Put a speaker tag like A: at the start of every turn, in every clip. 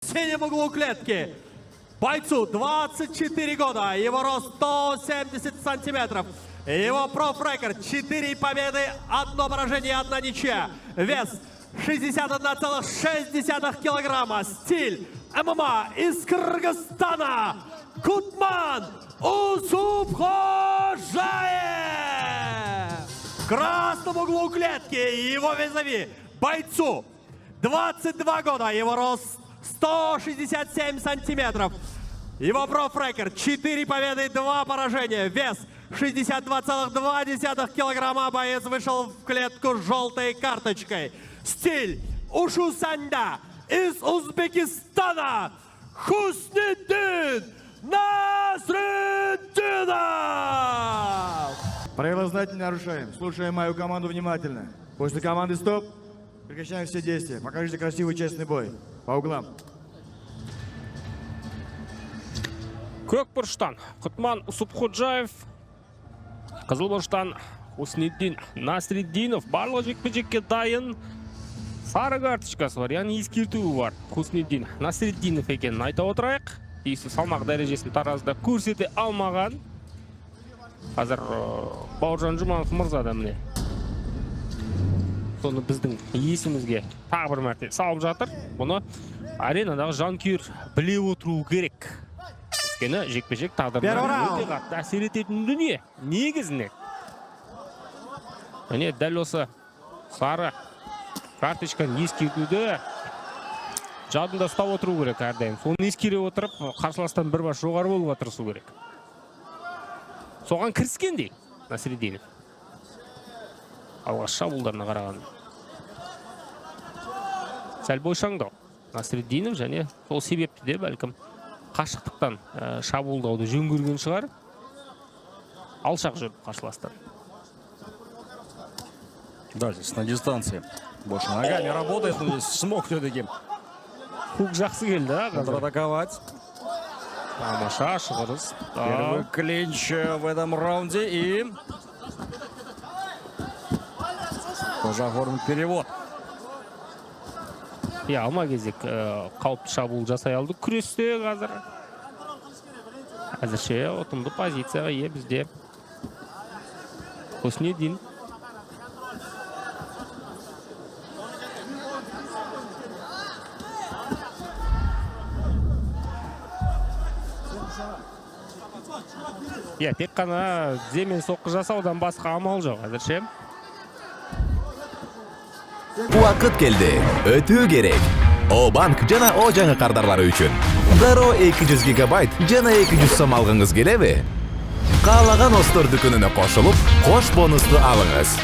A: В синем углу клетки бойцу 24 года, его рост 170 сантиметров. Его профрекорд 4 победы, 1 поражение, 1 ничья. Вес 61,6 килограмма. Стиль ММА из Кыргызстана. Кутман Усупхожаев. В красном углу клетки его визави бойцу 22 года, его рост 167 сантиметров. Его профрекорд 4 победы, 2 поражения. Вес 62,2 килограмма. Боец вышел в клетку с желтой карточкой. Стиль Ушу Санда из Узбекистана. Хусниддин Насреддинов.
B: Правила знать не нарушаем. Слушаем мою команду внимательно. После команды «Стоп» прекращаем все действия. Покажите красивый честный бой. По углам.
C: Көкбұрыштан Кутман Усупхожаев, Қызылбұрыштан Хусниддин Насреддинов. Барлығы жекпе-жекке дайын. Сары карточкасы бар, яғни ескертуі бар. Хусниддин Насреддинов екенін айта отырайық. Тиісті салмақ дәрежесін таразда көрсете алмаған. Қазір Бауыржан Жұманов мырза да міне соны біздің есімізге тағы бір мәрте салып жатыр. Бұны аренадағы жанкүйер біле отыру керек. Өйткені жекпе-жек тағдырына өте қатты әсер ететін дүние негізіне. Міне дәл осы сары карточканы ескертуді жадында ұстап отыру керек әрдайым. Соны ескере отырып, қарсыластан бір баш жоғары болуға тырысу керек. Соған кіріскендей Насреддинов. Алғаш шабуылдарына қараған. Сәл бойшаңдау Насреддинов, және сол себепті де бәлкім қашықтықтан шабуылдауды жөн көрген шығар. Алшақ жүріп қарсыластан.
D: Да, здесь на дистанции. Больше ногами работает, но здесь смог все-таки
C: Хук жақсы келді,
D: контратаковать.
C: Тамаша, шығырыз.
D: Первый клинч в этом раунде и тоже оформит перевод.
C: Алма кезек қауіпті шабуыл жасай алды. Күресте қазір. Әзірше ұтымды позицияға ие бізде. Хусниддин. Тек қана земен соққы жасаудан басқа амал жоқ әзірше.
E: Уақыт келді. Өтүү керек. О-банк жана О жаңы кардарлары үчүн. Дароо 200 гигабайт жана 200 сом алгыңыз келеби? Каалаган Остор дүкөнүнө кошулуп, кош бонусту алыңыз.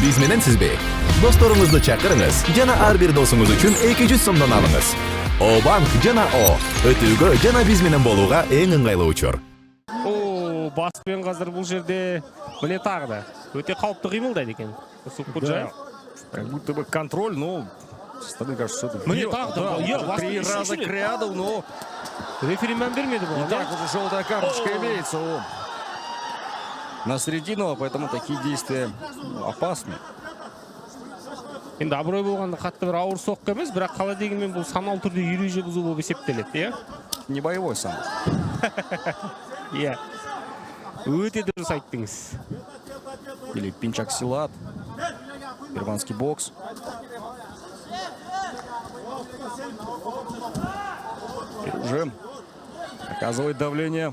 E: Биз менен сизби? Досторуңузду чакырыңыз жана ар бир досуңуз үчүн 200 сомдон алыңыз. О-банк жана О өтүүгө жана биз менен болууга эң ыңгайлуу учур.
C: Баспен қазір бұл жерде біле тағы да. Өте қауіпті қимылдайды екен. Усупхожаев.
D: Как будто бы контроль, но со стороны кажется, что это...
C: Мне так-то,
D: три раза к ряду, но...
C: Рефери мән бермеді бұл.
D: И так уже желтая карточка имеется у Насреддинова, поэтому такие действия опасны.
C: Енді абырой болғанда қатты бір ауыр соққы емес, бірақ қалай дегенмен бұл санал түрде ереже бұзу болып есептеледі,
D: Не боевой сам.
C: Өте дұрыс айттыңыз.
D: Или пинчак силат. Перуанский бокс. И уже оказывает давление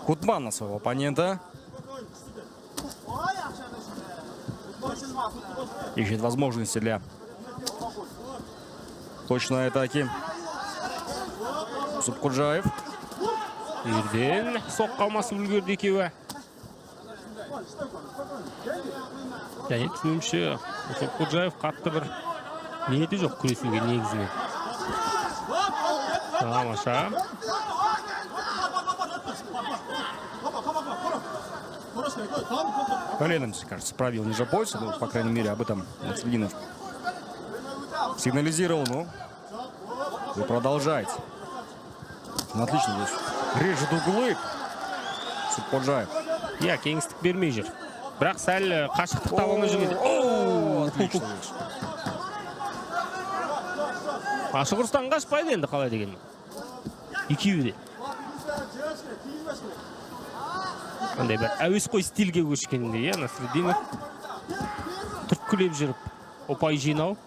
D: Кутман на своего оппонента. Ищет возможности для точной атаки. Усупхожаев.
C: Ерден соққа алмасып үлгерді екеуі. Және түсінімше Усупхожаев қатты бір ниеті жоқ күресуге негізінен. Тамаша.
D: Коленом, кажется, пробил ниже пояса, ну, по крайней мере, об этом Насреддинов сигнализировал, но вы продолжаете. Ну, отлично здесь. Режет углы. Усупхожаев.
C: Кеңістік бермей жүр. Бірақ сәл қашықтық таба алмай жүрген.
D: Отлично.
C: Ашық ұрыстан қашпайды енді қалай деген. Екеуі де. Андай бір әуесқой стильге көшкенде, Насреддинов. Түрткілеп жүріп, ұпай жинау.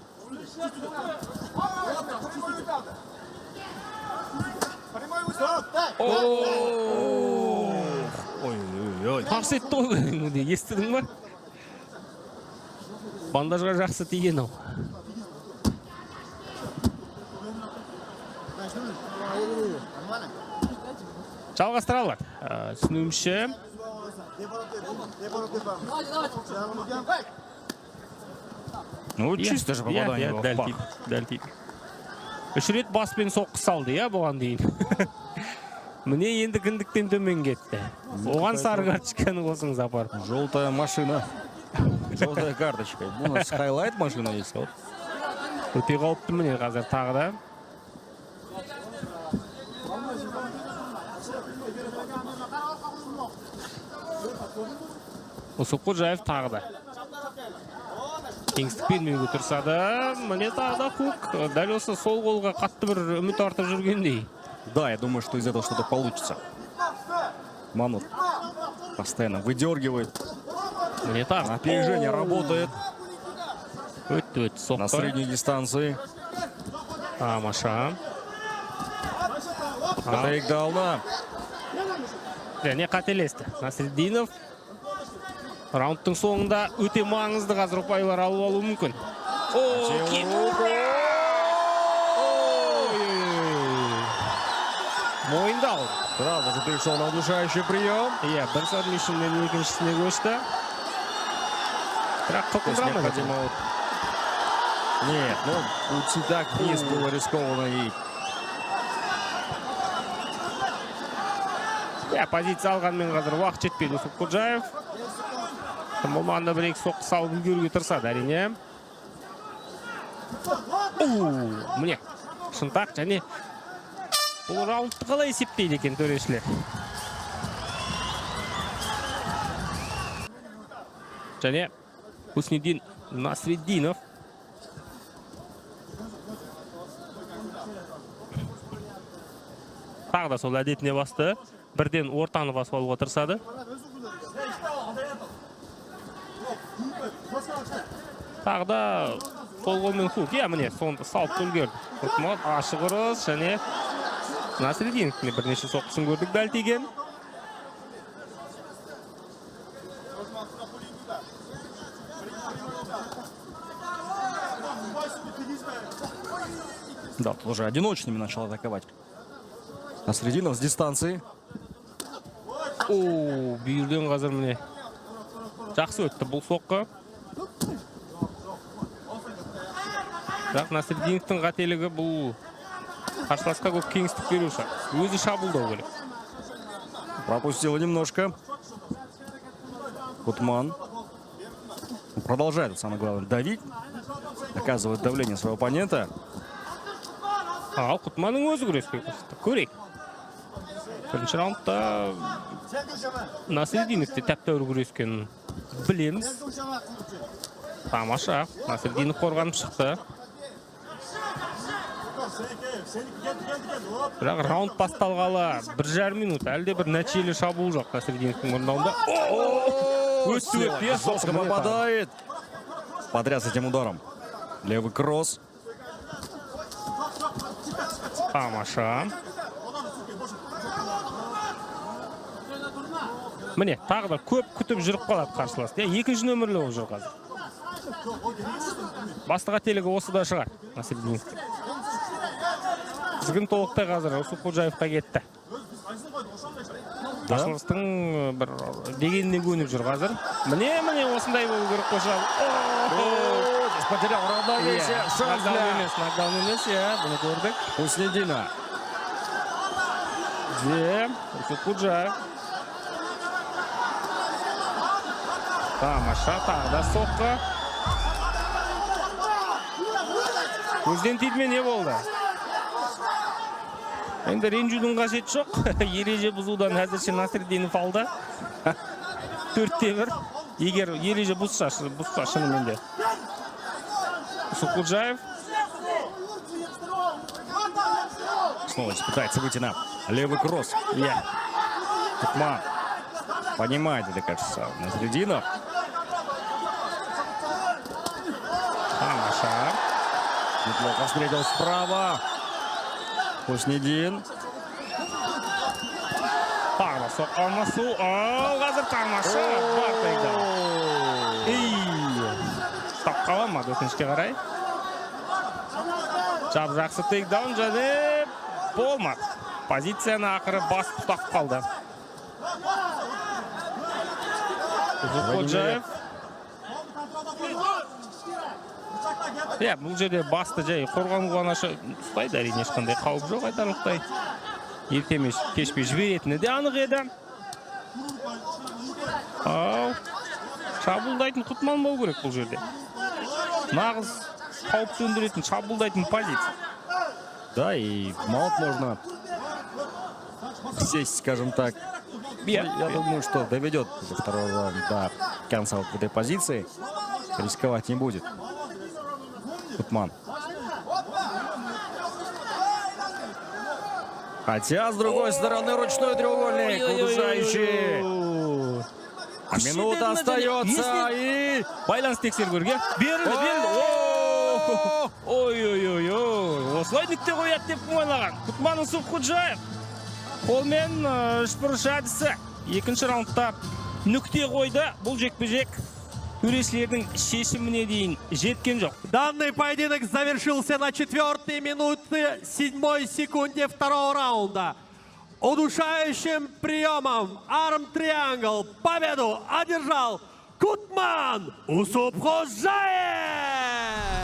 D: Ой-ой-ой.
C: Қарсы етті ғой, естідің ба? Бандажға жақсы тиген ау. Жалғастыралар. Түсінуімше.
D: Ну, чисто же попадание в пах.
C: Дәл тиді. Үш рет баспен соққы салды, бұған дейін. Мне енді кіндіктен төмен кетті. Оған сары карточканы қосыңыз апарып.
D: Желтая машина. Желтая карточка. У нас хайлайт машина есть.
C: Өте қалыпты міне қазір тағы да. Усупходжаев тағы да. Кеңістік бермеуге тұрса да, міне тағы да Хук. Дәл осы сол қолға қатты бір үміт артып жүргендей.
D: Да, я думаю, что из этого что-то получится. Манут постоянно выдергивает.
C: Міне тағы.
D: Опережение работает
C: Өт соқты.
D: на средней дистанции.
C: Тамаша.
D: Тейкдауна.
C: Және қателесті. Насреддинов раундтың соңында өте маңызды қазір ұпайлар алып алу мүмкін. Мойындау.
D: Сразу же перешел на удушающий прием.
C: Бір сабмишнмен екіншісіне көшті. Бірақ қылқылдырама.
D: Нет, ну уйти так вниз было рискованно и...
C: Позиция алғанмен қазір уақыт жетпейді Усупходжаев. Болмағанда бір екі соққы салып үлгеруге тырысады әрине. Міне, шынтақ және бұл раундты қалай есептейді екен төрешілер. Және Хусниддин Насреддинов. Тағы да сол әдетіне басты. Бірден ортаны басып алуға тырысады. Тағы да сол қолмен Хук. Міне, соңында салып үлгерді. Құтмат, ашық ұрыс және Насреддиновтың бірнеше соққысын көрдік дәл тиген.
D: Да, тут уже одиночными начал атаковать. Насреддинов с дистанции.
C: Бүйірден қазір міне жақсы өтті бұл соққы. Бірақ Насреддиновтың қателігі бұл қарсыласқа көп кеңістік беруші. Өзі шабуылдау керек.
D: Пропустила немножко. Кутман продолжает, самое главное, давить. Оказывает давление своего оппонента.
C: Ал Кутманның өзі күреспей қосты. Көрейік. Бірінші раундта Насреддиновте тәп-тәуір күрескен білеміз. Тамаша. Насреддинов қорғанып шықты. Бірақ раунд басталғалы 1,5 минут. Әлде бір нәтижелі шабуыл жоқ Насреддиновтың орындауында.
D: Жестко попадает. Подряд с этим ударом. Левый кросс.
C: Тамаша. Міне, тағы да көп күтіп жүріп қалады қарсылас. Екінші нөмірлі ол жүр қазір. Басты қателігі осы да шығар Насреддиновте. Тізгін толықтай қазір Усупходжаевқа кетті. Ашылыстың бір дегеніне көніп жүр қазір. Міне осындай болу керек қошал.
D: Потерял равновесие. Шанс для
C: нокдаун емес, бұны көрдік.
D: Хусниддина.
C: Усупходжаев. Тамаша, тағы да соққы. Көзден тиді ме не болды? Енді ренжудің қажеті жоқ. Ереже бұзудан әзірше Насреддинов алды. 4-1. Егер ереже бұзса шынымен де. Усупходжаев.
D: Смолыч пытается выйти на левый кросс. Кутман понимает, мне кажется, Насреддинов.
C: Тамаша.
D: Неплохо встретил справа. Хуснидин.
C: Тағы соққанмасу. Қазір тамаша. Бар тейкдаун. Ұстап қала ма өкінішке қарай. Жақсы тейкдаун және болмады. Позицияны ақыры басып ұстап қалды. Ходжаев. Бұл жерде басты жай қорғануға наша ұстайды, әрине ешқандай қауіп жоқ айтарлықтай. Ертеме кешпей жіберетіні де анық еді. Шабуылдайтын Кутман болу керек бұл жерде. Нағыз қауіп төндіретін шабуылдайтын позиция.
D: Да, и Маут можно сесть, скажем так. Я думаю, что доведет уже второй раунд до конца вот в этой позиции. Рисковать не будет. Кутман. Хотя, с другой стороны, ручной треугольник, удушающий. А минута остается и...
C: Байланыс тексергөрге. Берілді. Ой-ой-ой. Осылай нүкте қояды деп ойлаған. Кутман Усупходжаев. Қолмен үшбұрыш әдісі. Екінші раундта нүкте қойды. Бұл жекпе-жек төрешілердің шешіміне дейін жеткен жоқ.
A: Данный поединок завершился на 4-й минуте 7-й секунде второго раунда. Удушающим приемом Arm Triangle победу одержал Кутман Усупходжаев!